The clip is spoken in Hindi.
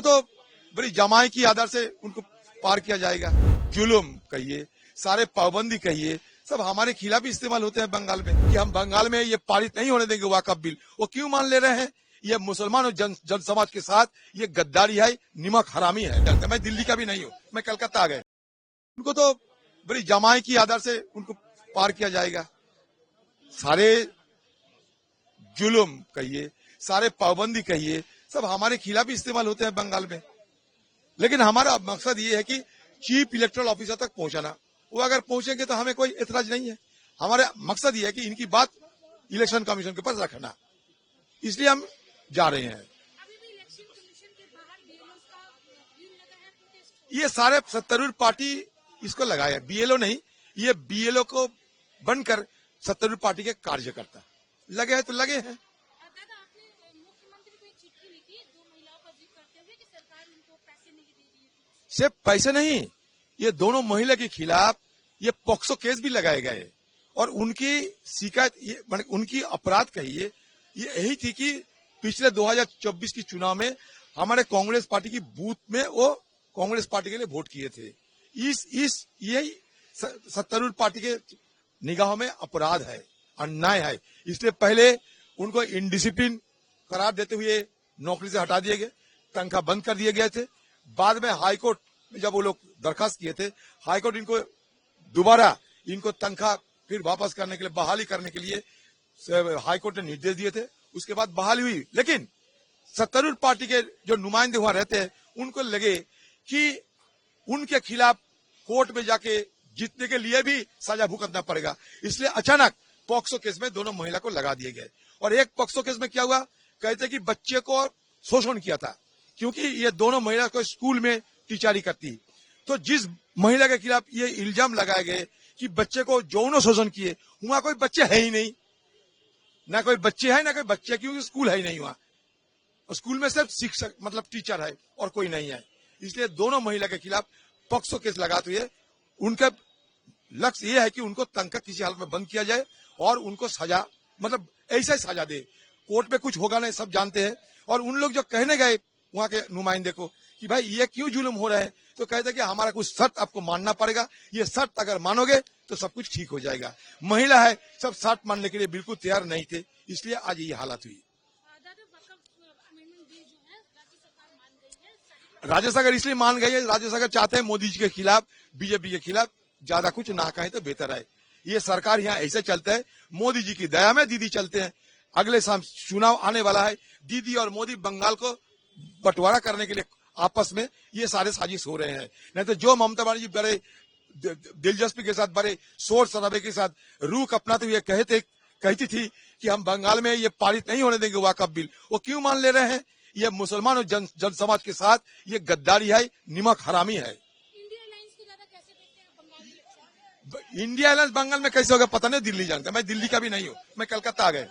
उनको तो बड़ी जमाई की आदर से उनको पार किया जाएगा। जुल्म कहिए, सारे पाबंदी कहिए, सब हमारे खिलाफ ही इस्तेमाल होते हैं बंगाल में कि हम बंगाल में ये पारित नहीं होने देंगे वाकफ बिल। वो क्यों मान ले रहे हैं? ये मुसलमान और जन समाज के साथ ये गद्दारी है, निमक हरामी है। मैं दिल्ली का भी नहीं हूँ, मैं कलकत्ता आ गए। उनको तो बड़ी जमाई की आदर से उनको पार किया जाएगा। सारे जुल्म कहिए, सारे पाबंदी कहिए, सब हमारे खिलाफ ही इस्तेमाल होते हैं बंगाल में। लेकिन हमारा मकसद ये है कि चीफ इलेक्टोरल ऑफिसर तक पहुंचाना। वो अगर पहुंचेंगे तो हमें कोई एतराज नहीं है। हमारा मकसद ये है कि इनकी बात इलेक्शन कमीशन के पास रखना, इसलिए हम जा रहे हैं। ये सारे सत्तारूढ़ पार्टी इसको लगाया, बीएलओ नहीं, ये बीएलओ को बनकर सत्तारूढ़ पार्टी के कार्यकर्ता लगे हैं तो लगे हैं। सिर्फ पैसे नहीं, ये दोनों महिला के खिलाफ ये पॉक्सो केस भी लगाए गए और उनकी शिकायत उनकी अपराध कहिए ये यही थी कि पिछले 2024 की चुनाव में हमारे कांग्रेस पार्टी की बूथ में वो कांग्रेस पार्टी के लिए वोट किए थे। यही सत्तारूढ़ पार्टी के निगाहों में अपराध है, अन्याय है। इसलिए पहले उनको इनडिसिप्लिन करार देते हुए नौकरी से हटा दिए गए, तनख्वाह बंद कर दिए गए थे। बाद में हाईकोर्ट में जब वो लोग दरखास्त किए थे, हाईकोर्ट इनको दोबारा इनको तनख्वाह फिर वापस करने के लिए, बहाली करने के लिए हाईकोर्ट ने निर्देश दिए थे। उसके बाद बहाली हुई, लेकिन सत्तारूढ़ पार्टी के जो नुमाइंदे वहां रहते हैं उनको लगे कि उनके खिलाफ कोर्ट में जाके जीतने के लिए भी सजा भुगतना पड़ेगा। इसलिए अचानक पॉक्सो केस में दोनों महिला को लगा दिए गए। और एक पॉक्सो केस में क्या हुआ, कहते कि बच्चे को शोषण किया था, क्योंकि ये दोनों महिला को स्कूल में टीचरी करती। तो जिस महिला के खिलाफ ये इल्जाम लगाए गए कि बच्चे को यौन शोषण किए, वहां कोई बच्चे है ही नहीं, ना कोई बच्चे है ना कोई बच्चे, क्योंकि स्कूल है ही नहीं वहां। स्कूल में सिर्फ शिक्षक मतलब टीचर है और कोई नहीं है। इसलिए दोनों महिला के खिलाफ पॉक्सो केस लगाते हुए उनका लक्ष्य ये है कि उनको तनख्वाह किसी हालत में बंद किया जाए और उनको सजा मतलब ऐसा ही सजा दे। कोर्ट में कुछ होगा नहीं, सब जानते हैं। और उन लोग जो कहने गए वहां के नुमाइंदे को कि भाई ये क्यों जुल्म हो रहा है, तो कहते कि हमारा कुछ शर्त आपको मानना पड़ेगा, ये शर्त अगर मानोगे तो सब कुछ ठीक हो जाएगा। महिला है, सब शर्त मानने के लिए बिल्कुल तैयार नहीं थे, इसलिए आज ये हालत हुई। राज्य सरकार इसलिए मान गई है, राज्य सरकार चाहते हैं मोदी जी के खिलाफ, बीजेपी के खिलाफ ज्यादा कुछ ना कहे तो बेहतर है। ये सरकार यहाँ ऐसे चलता है, मोदी जी की दया में दीदी चलते हैं। अगले साल चुनाव आने वाला है, दीदी और मोदी बंगाल को बंटवारा करने के लिए आपस में ये सारे साजिश हो रहे हैं। नहीं तो जो ममता बनर्जी बड़े दिलचस्पी के साथ, बड़े शोर शराबे के साथ रुख अपनाते हुए कहती थी कि हम बंगाल में ये पारित नहीं होने देंगे वाकफ बिल, वो क्यों मान ले रहे हैं? ये मुसलमान और जन समाज के साथ ये गद्दारी है, निमक हरामी है। इंडिया अलायंस बंगाल में कैसे होगा पता नहीं, दिल्ली जानता। मैं दिल्ली का भी नहीं हूँ, मैं कलकत्ता आ गए।